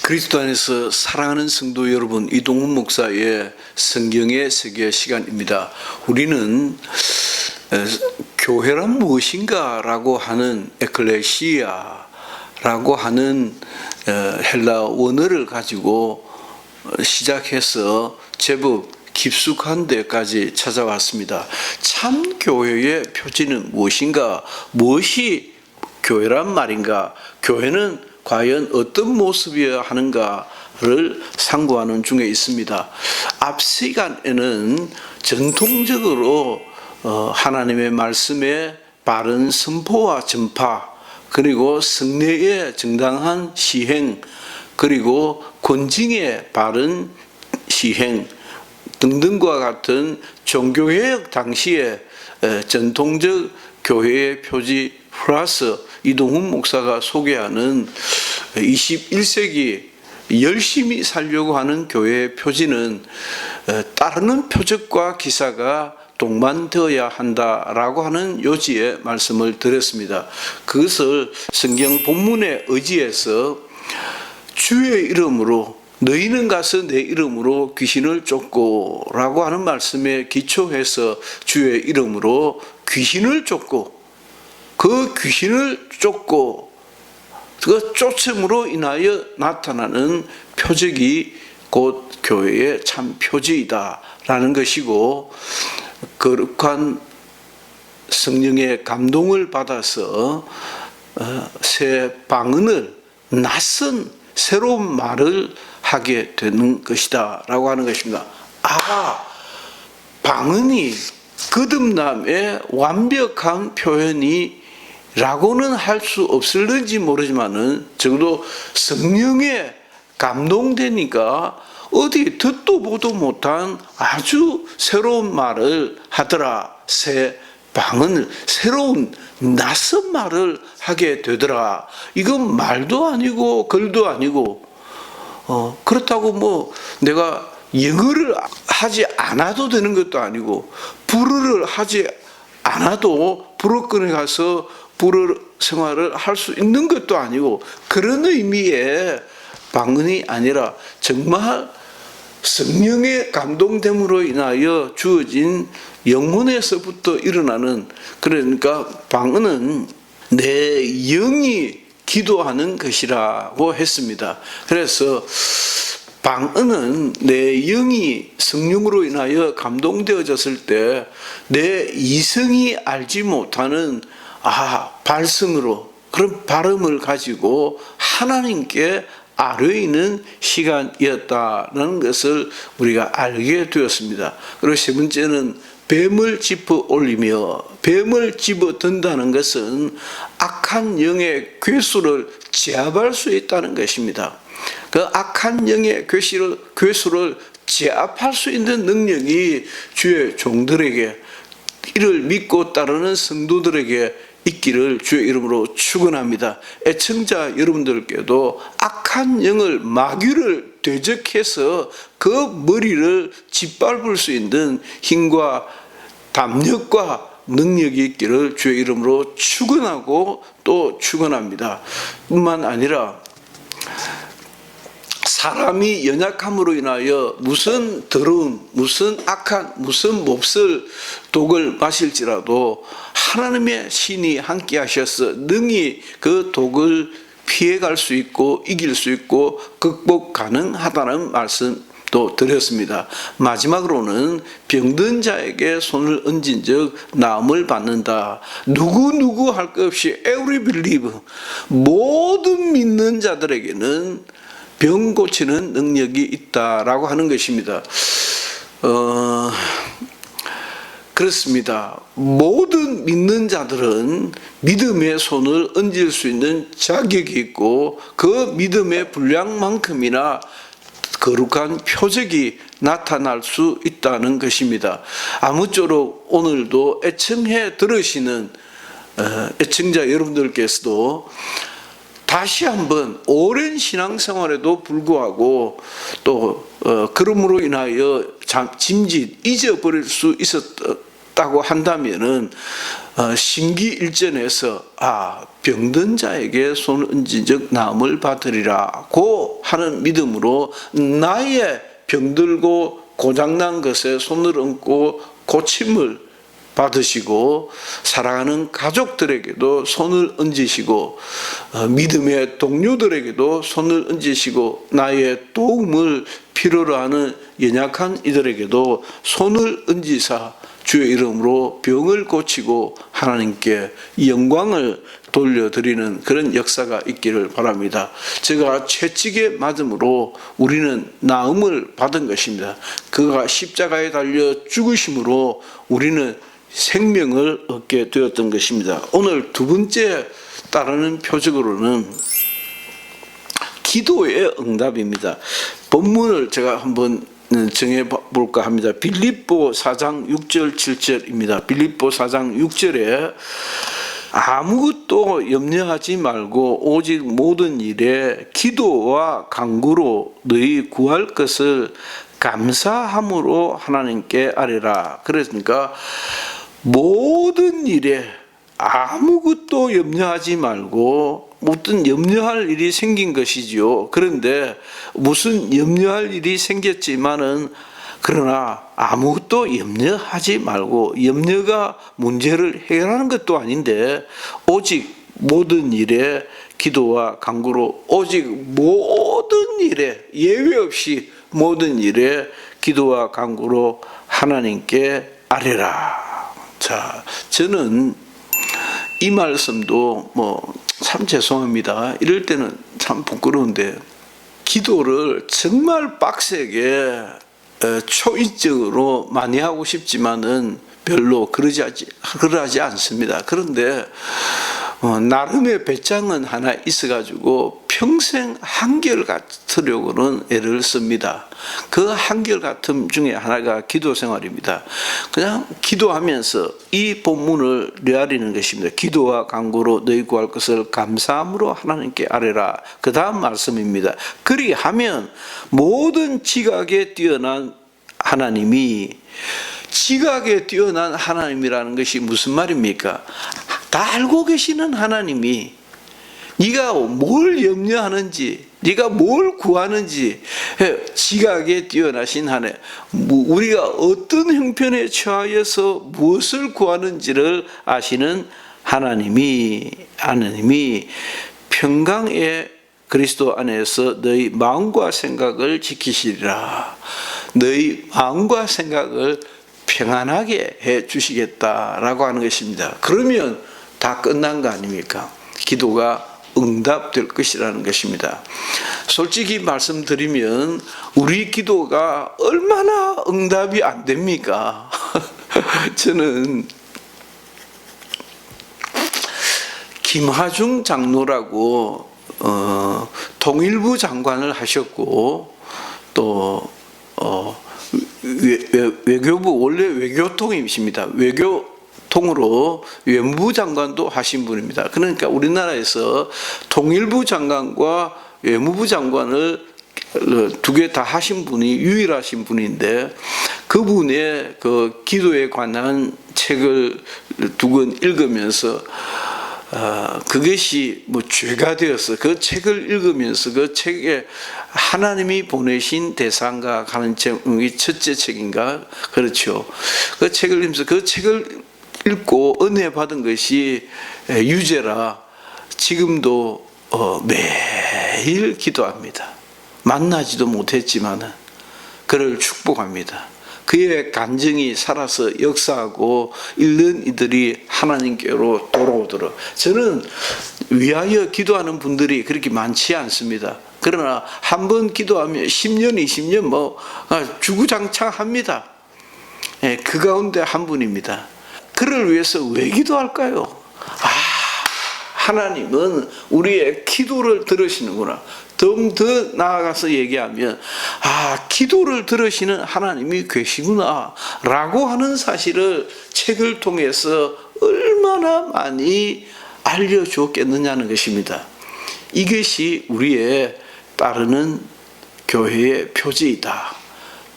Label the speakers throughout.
Speaker 1: 그리스도 안에서 사랑하는 성도 여러분, 이동훈 목사의 성경의 세계 시간입니다. 우리는 교회란 무엇인가 라고 하는 에클레시아라고 하는 헬라 원어를 가지고 시작해서 제법 깊숙한 데까지 찾아왔습니다. 참 교회의 표지는 무엇인가? 무엇이 교회란 말인가? 교회는 과연 어떤 모습이어야 하는가를 상고하는 중에 있습니다. 앞 시간에는 전통적으로 하나님의 말씀의 바른 선포와 전파, 그리고 성례의 정당한 시행, 그리고 권징의 바른 시행 등등과 같은 종교개혁 당시의 전통적 교회의 표지 플러스 이동훈 목사가 소개하는 21세기 열심히 살려고 하는 교회의 표지는 따르는 표적과 기사가 동반되어야 한다라고 하는 요지의 말씀을 드렸습니다. 그것을 성경 본문에 의지해서 주의 이름으로 너희는 가서 내 이름으로 귀신을 쫓고 라고 하는 말씀에 기초해서 주의 이름으로 귀신을 쫓고 그 귀신을 쫓고 그 쫓음으로 인하여 나타나는 표적이 곧 교회의 참 표지이다라는 것이고, 거룩한 성령의 감동을 받아서 새 방언을 낯선 새로운 말을 하게 되는 것이다 라고 하는 것입니다. 방언이 거듭남의 완벽한 표현이 라고는 할 수 없을는지 모르지만은 적어도 성령에 감동되니까 어디 듣도 보도 못한 아주 새로운 말을 하더라. 새 방언을, 새로운 낯선 말을 하게 되더라. 이건 말도 아니고 글도 아니고 그렇다고 뭐 내가 영어를 하지 않아도 되는 것도 아니고 불어를 하지 않아도 불어권에 가서 불어 생활을 할 수 있는 것도 아니고, 그런 의미의 방언이 아니라 정말 성령의 감동됨으로 인하여 주어진 영혼에서부터 일어나는, 그러니까 방언은 내 영이 기도하는 것이라고 했습니다. 그래서 방언은 내 영이 성령으로 인하여 감동되어졌을 때 내 이성이 알지 못하는 발성으로, 그런 발음을 가지고 하나님께 아뢰이는 시간이었다는 것을 우리가 알게 되었습니다. 그리고 세 번째는 뱀을 짚어 올리며, 뱀을 집어 든다는 것은 악한 영의 괴수를 제압할 수 있다는 것입니다. 그 악한 영의 괴수를 제압할 수 있는 능력이 주의 종들에게, 이를 믿고 따르는 성도들에게 있기를 주의 이름으로 축원합니다. 애청자 여러분들께도 악한 영을, 마귀를 대적해서 그 머리를 짓밟을 수 있는 힘과 담력과 능력이 있기를 주의 이름으로 축원하고 또 축원합니다. 뿐만 아니라 사람이 연약함으로 인하여 무슨 더러운, 무슨 악한, 무슨 몹쓸 독을 마실지라도 하나님의 신이 함께 하셔서 능히 그 독을 피해갈 수 있고 이길 수 있고 극복 가능하다는 말씀도 드렸습니다. 마지막으로는 병든 자에게 손을 얹은 적 나음을 받는다. 누구 할 것 없이 every believer, 모든 믿는 자들에게는 병 고치는 능력이 있다라고 하는 것입니다. 그렇습니다. 모든 믿는 자들은 믿음의 손을 얹을 수 있는 자격이 있고, 그 믿음의 분량만큼이나 거룩한 표적이 나타날 수 있다는 것입니다. 아무쪼록 오늘도 애청해 들으시는 애청자 여러분들께서도 다시 한번 오랜 신앙생활에도 불구하고 또 그러므로 인하여 짐짓 잊어버릴 수 있었던 다고 한다면은 신기일전에서 병든 자에게 손을 얹은 즉 나음을 받으리라고 하는 믿음으로 나의 병들고 고장난 것에 손을 얹고 고침을 받으시고 사랑하는 가족들에게도 손을 얹으시고 믿음의 동료들에게도 손을 얹으시고 나의 도움을 필요로 하는 연약한 이들에게도 손을 얹으사 주의 이름으로 병을 고치고 하나님께 영광을 돌려드리는 그런 역사가 있기를 바랍니다. 제가 채찍에 맞음으로 우리는 나음을 받은 것입니다. 그가 십자가에 달려 죽으심으로 우리는 생명을 얻게 되었던 것입니다. 오늘 두 번째 따르는 표적으로는 기도의 응답입니다. 본문을 제가 한번 정해볼까 합니다. 빌립보 4장 6절 7절입니다. 빌립보 4장 6절에 아무것도 염려하지 말고 오직 모든 일에 기도와 간구로 너희 구할 것을 감사함으로 하나님께 아뢰라. 그러니까 모든 일에 아무것도 염려하지 말고 어떤 염려할 일이 생긴 것이지요. 그런데 무슨 염려할 일이 생겼지만은 그러나 아무것도 염려하지 말고 염려가 문제를 해결하는 것도 아닌데 오직 모든 일에 기도와 간구로 오직 모든 일에 예외 없이 모든 일에 기도와 간구로 하나님께 아뢰라. 자, 저는 이 말씀도 참 죄송합니다. 이럴 때는 참 부끄러운데 기도를 정말 빡세게 초인적으로 많이 하고 싶지만은 별로 그러지 않습니다. 그런데 나름의 배짱은 하나 있어가지고 평생 한결같으려고는 애를 씁니다. 그 한결같음 중에 하나가 기도 생활입니다. 그냥 기도하면서 이 본문을 뇌아리는 것입니다. 기도와 간구로 너희 구할 것을 감사함으로 하나님께 아뢰라. 그 다음 말씀입니다. 그리하면 모든 지각에 뛰어난 하나님이, 지각에 뛰어난 하나님이라는 것이 무슨 말입니까? 다 알고 계시는 하나님이 네가 뭘 염려하는지, 네가 뭘 구하는지 지각에 뛰어나신 하나님, 우리가 어떤 형편에 처하여서 무엇을 구하는지를 아시는 하나님이 평강의 그리스도 안에서 너희 마음과 생각을 지키시리라. 너희 마음과 생각을 평안하게 해 주시겠다라고 하는 것입니다. 그러면 다 끝난 거 아닙니까? 기도가 응답될 것이라는 것입니다. 솔직히 말씀드리면 우리 기도가 얼마나 응답이 안 됩니까? 저는 김하중 장로라고 통일부 장관을 하셨고 또 외교부 원래 외교통이십니다. 외교통으로 외무부 장관도 하신 분입니다. 그러니까 우리나라에서 통일부 장관과 외무부 장관을 두 개 다 하신 분이 유일하신 분인데 그분의 그 기도에 관한 책을 두 권 읽으면서 그것이 죄가 되어서 그 책을 읽으면서 그 책에 하나님이 보내신 대상가 하는 제목이 첫째 책인가 그렇죠. 그 책을 읽으면서 그 책을 읽고 은혜 받은 것이 유죄라 지금도 매일 기도합니다. 만나지도 못했지만은 그를 축복합니다. 그의 간증이 살아서 역사하고 읽는 이들이 하나님께로 돌아오도록. 저는 위하여 기도하는 분들이 그렇게 많지 않습니다. 그러나 한 번 기도하면 10년, 20년 주구장창합니다. 그 가운데 한 분입니다. 그를 위해서 왜 기도할까요? 하나님은 우리의 기도를 들으시는구나. 좀 더 나아가서 얘기하면 기도를 들으시는 하나님이 계시구나 라고 하는 사실을 책을 통해서 얼마나 많이 알려주었겠느냐는 것입니다. 이것이 우리의 따르는 교회의 표지이다.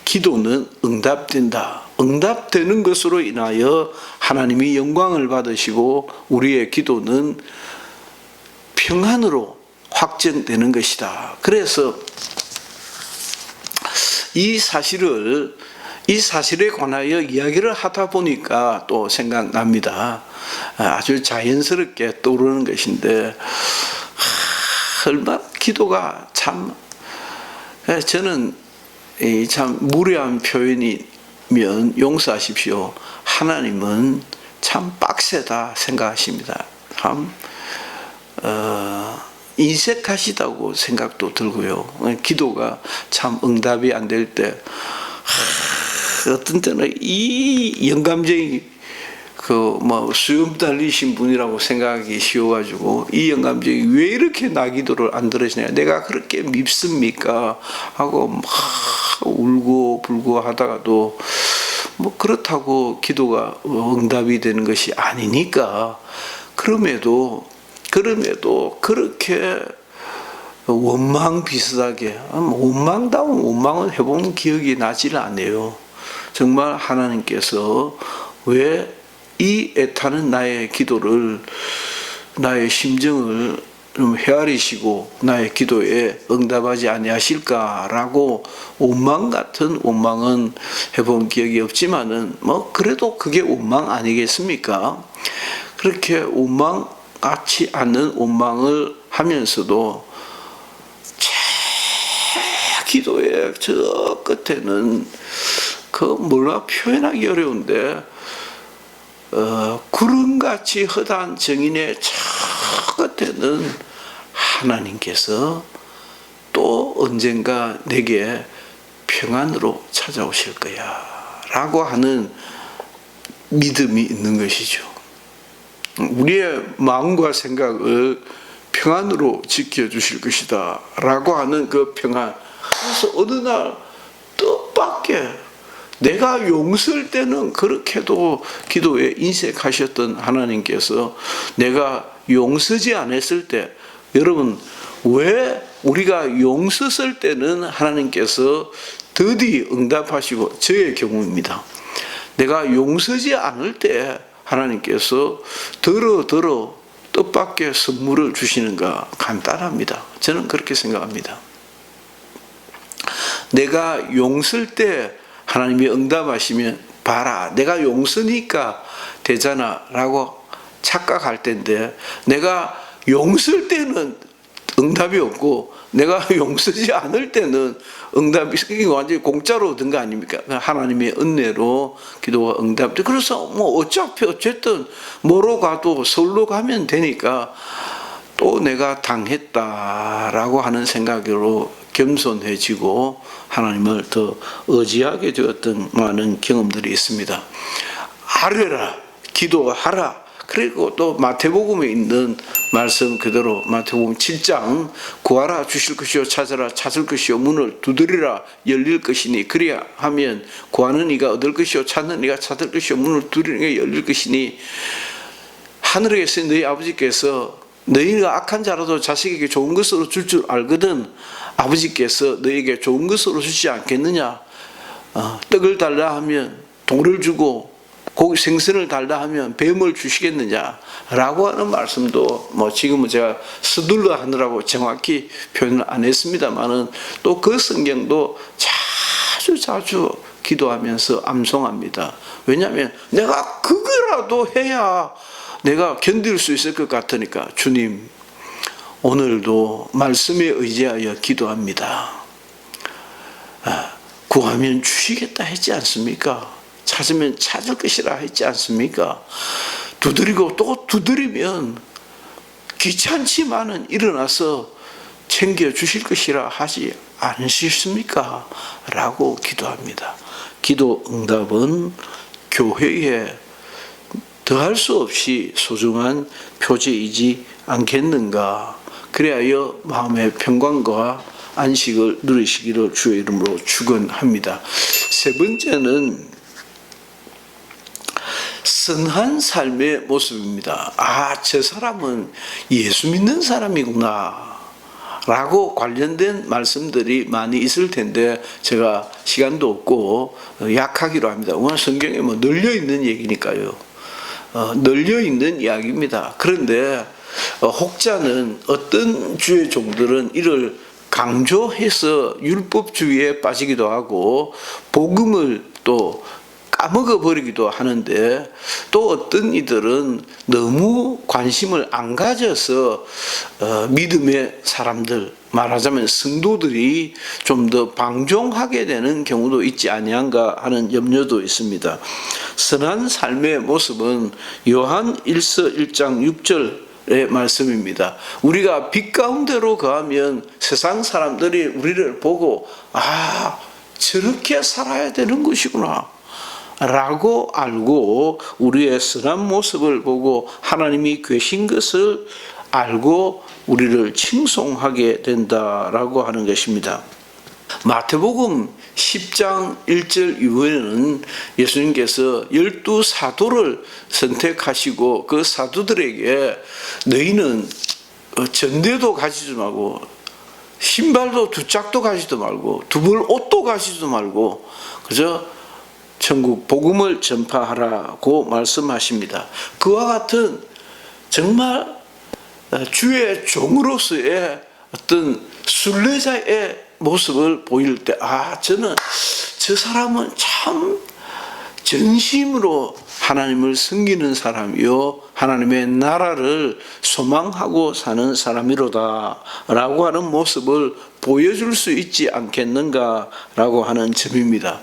Speaker 1: 기도는 응답된다. 응답되는 것으로 인하여 하나님이 영광을 받으시고 우리의 기도는 평안으로 확정되는 것이다. 그래서 이 사실에 관하여 이야기를 하다 보니까 또 생각납니다. 아주 자연스럽게 떠오르는 것인데, 얼마나 기도가 참, 저는 참 무례한 표현이면 용서하십시오. 하나님은 참 빡세다 생각하십니다. 참 인색하시다고 생각도 들고요. 기도가 참 응답이 안 될 때, 어떤 때는 이 영감쟁이 수염 달리신 분이라고 생각하기 쉬워가지고, 이 영감쟁이 왜 이렇게 나 기도를 안 들으시냐, 내가 그렇게 밉습니까 하고 막 울고 불고 하다가도 그렇다고 기도가 응답이 되는 것이 아니니까, 그럼에도 그렇게 원망 비슷하게, 원망다운 원망을 해본 기억이 나질 않아요. 정말 하나님께서 왜 이 애타는 나의 기도를, 나의 심정을 좀 헤아리시고 나의 기도에 응답하지 아니하실까라고 원망 같은 원망은 해본 기억이 없지만은 그래도 그게 원망 아니겠습니까? 그렇게 원망 같지 않는 원망을 하면서도 제 기도의 저 끝에는 표현하기 어려운데, 구름같이 허다한 정인의 저 끝에는 하나님께서 또 언젠가 내게 평안으로 찾아오실 거야 라고 하는 믿음이 있는 것이죠. 우리의 마음과 생각을 평안으로 지켜주실 것이다 라고 하는 그 평안. 그래서 어느 날 뜻밖의, 내가 용서할 때는 그렇게도 기도에 인색하셨던 하나님께서 내가 용서지 않았을 때, 여러분 왜 우리가 용서할 때는 하나님께서 더디 응답하시고, 저의 경우입니다. 내가 용서지 않을 때 하나님께서 더러 뜻밖의 선물을 주시는가? 간단합니다. 저는 그렇게 생각합니다. 내가 용서할 때 하나님이 응답하시면, 봐라 내가 용서니까 되잖아 라고 착각할 텐데, 내가 용서할 때는 응답이 없고 내가 용서지 않을 때는 응답이 완전히 공짜로 얻은 거 아닙니까? 하나님의 은혜로 기도가 응답돼. 그래서 어쨌든 뭐로 가도 서울로 가면 되니까 또 내가 당했다라고 하는 생각으로 겸손해지고 하나님을 더 의지하게 되었던 많은 경험들이 있습니다. 아뢰라, 기도하라. 그리고 또 마태복음에 있는 말씀 그대로 마태복음 7장, 구하라 주실 것이요, 찾아라 찾을 것이요, 문을 두드리라 열릴 것이니, 그래야 하면 구하는 이가 얻을 것이요, 찾는 이가 찾을 것이요, 문을 두드리는 이가 열릴 것이니, 하늘에 계신 너희 아버지께서 너희가 악한 자라도 자식에게 좋은 것으로 줄 줄 알거든 아버지께서 너희에게 좋은 것으로 주지 않겠느냐. 떡을 달라 하면 돌을 주고 고기 생선을 달라 하면 뱀을 주시겠느냐 라고 하는 말씀도 지금은 제가 서둘러 하느라고 정확히 표현을 안 했습니다만은, 또 그 성경도 자주 기도하면서 암송합니다. 왜냐하면 내가 그거라도 해야 내가 견딜 수 있을 것 같으니까, 주님 오늘도 말씀에 의지하여 기도합니다. 구하면 주시겠다 했지 않습니까? 찾으면 찾을 것이라 했지 않습니까? 두드리고 또 두드리면 귀찮지만은 일어나서 챙겨주실 것이라 하지 않으셨습니까? 라고 기도합니다. 기도 응답은 교회에 더할 수 없이 소중한 표제이지 않겠는가. 그래야 마음의 평강과 안식을 누리시기를 주의 이름으로 축원합니다. 세 번째는 선한 삶의 모습입니다. 저 사람은 예수 믿는 사람이구나 라고 관련된 말씀들이 많이 있을 텐데 제가 시간도 없고 약하기로 합니다. 오늘 성경에 뭐 널려 있는 얘기니까요. 널려 있는 이야기입니다. 그런데 혹자는 어떤 주의 종들은 이를 강조해서 율법주의에 빠지기도 하고 복음을 또 까먹어 버리기도 하는데, 또 어떤 이들은 너무 관심을 안 가져서 믿음의 사람들, 말하자면 성도들이 좀 더 방종하게 되는 경우도 있지 아니한가 하는 염려도 있습니다. 선한 삶의 모습은 요한 1서 1장 6절 말씀입니다. 우리가 빛 가운데로 거하면 세상 사람들이 우리를 보고 저렇게 살아야 되는 것이구나 라고 알고 우리의 선한 모습을 보고 하나님이 계신 것을 알고 우리를 칭송하게 된다라고 하는 것입니다. 마태복음 10장 1절 이후에는 예수님께서 12사도를 선택하시고 그 사도들에게 너희는 전대도 가지지 말고 신발도 두 짝도 가지도 말고 두 벌 옷도 가지도 말고 그저 천국 복음을 전파하라고 말씀하십니다. 그와 같은 정말 주의 종으로서의 어떤 순례자의 모습을 보일 때 저는 저 사람은 참 전심으로 하나님을 섬기는 사람이요 하나님의 나라를 소망하고 사는 사람이로다 라고 하는 모습을 보여줄 수 있지 않겠는가 라고 하는 점입니다.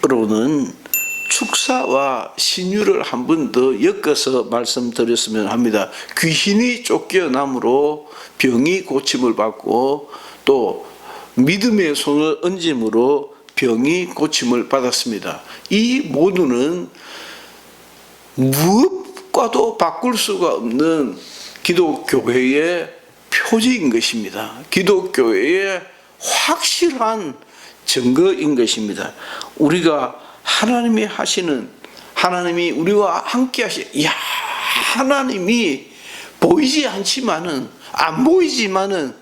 Speaker 1: 마지막으로는 축사와 신유를 한 번 더 엮어서 말씀드렸으면 합니다. 귀신이 쫓겨남으로 병이 고침을 받고 또 믿음의 손을 얹음으로 병이 고침을 받았습니다. 이 모두는 무엇과도 바꿀 수가 없는 기독교회의 표지인 것입니다. 기독교회의 확실한 증거인 것입니다. 우리가 하나님이 하시는, 하나님이 우리와 함께 하나님이 보이지 않지만은, 안 보이지만은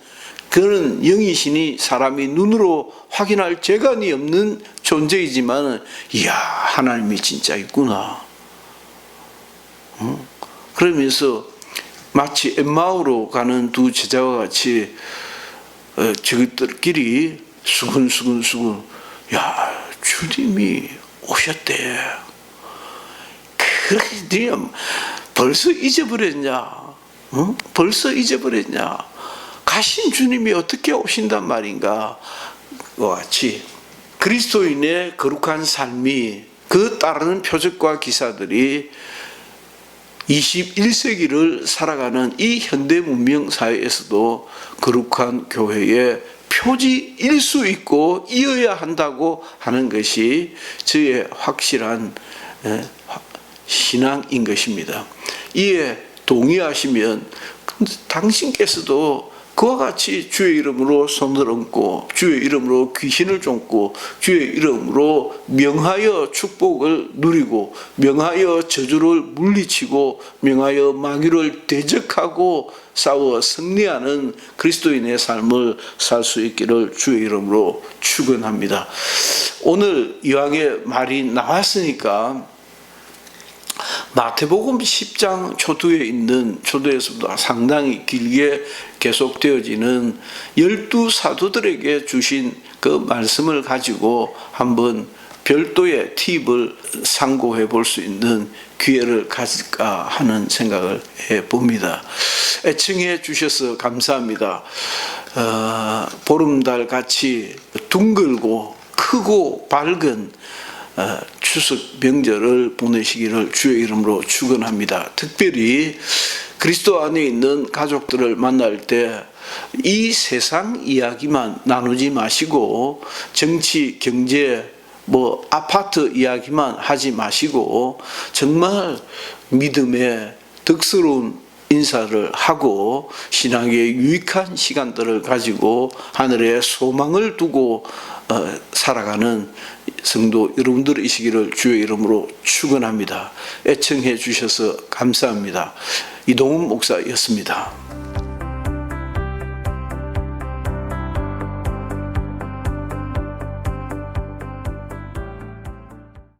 Speaker 1: 그런 영이시니 사람이 눈으로 확인할 재간이 없는 존재이지만은 하나님이 진짜 있구나. 그러면서 마치 엠마오로 가는 두 제자와 같이 저들끼리 수근수근 주님이 오셨대. 그래, 벌써 잊어버렸냐? 벌써 잊어버렸냐? 가신 주님이 어떻게 오신단 말인가? 와 같이 그리스도인의 거룩한 삶이 그 따르는 표적과 기사들이 21세기를 살아가는 이 현대 문명 사회에서도 거룩한 교회의 표지일 수 있고 이어야 한다고 하는 것이 저의 확실한 신앙인 것입니다. 이에 동의하시면 당신께서도 그와 같이 주의 이름으로 손을 얹고 주의 이름으로 귀신을 쫓고 주의 이름으로 명하여 축복을 누리고 명하여 저주를 물리치고 명하여 마귀를 대적하고 싸워 승리하는 그리스도인의 삶을 살 수 있기를 주의 이름으로 축원합니다. 오늘 이왕의 말이 나왔으니까 마태복음 10장 초두에 있는, 초두에서부터 상당히 길게 계속되어지는 12사도들에게 주신 그 말씀을 가지고 한번 별도의 팁을 상고해 볼 수 있는 기회를 가질까 하는 생각을 해봅니다. 애청해 주셔서 감사합니다. 보름달 같이 둥글고 크고 밝은 추석 명절을 보내시기를 주의 이름으로 축원합니다. 특별히 그리스도 안에 있는 가족들을 만날 때 이 세상 이야기만 나누지 마시고 정치, 경제, 아파트 이야기만 하지 마시고 정말 믿음의 덕스러운 인사를 하고 신앙의 유익한 시간들을 가지고 하늘에 소망을 두고 살아가는 성도 여러분들이시기를 주의 이름으로 축원합니다. 애청해 주셔서 감사합니다. 이동훈 목사였습니다.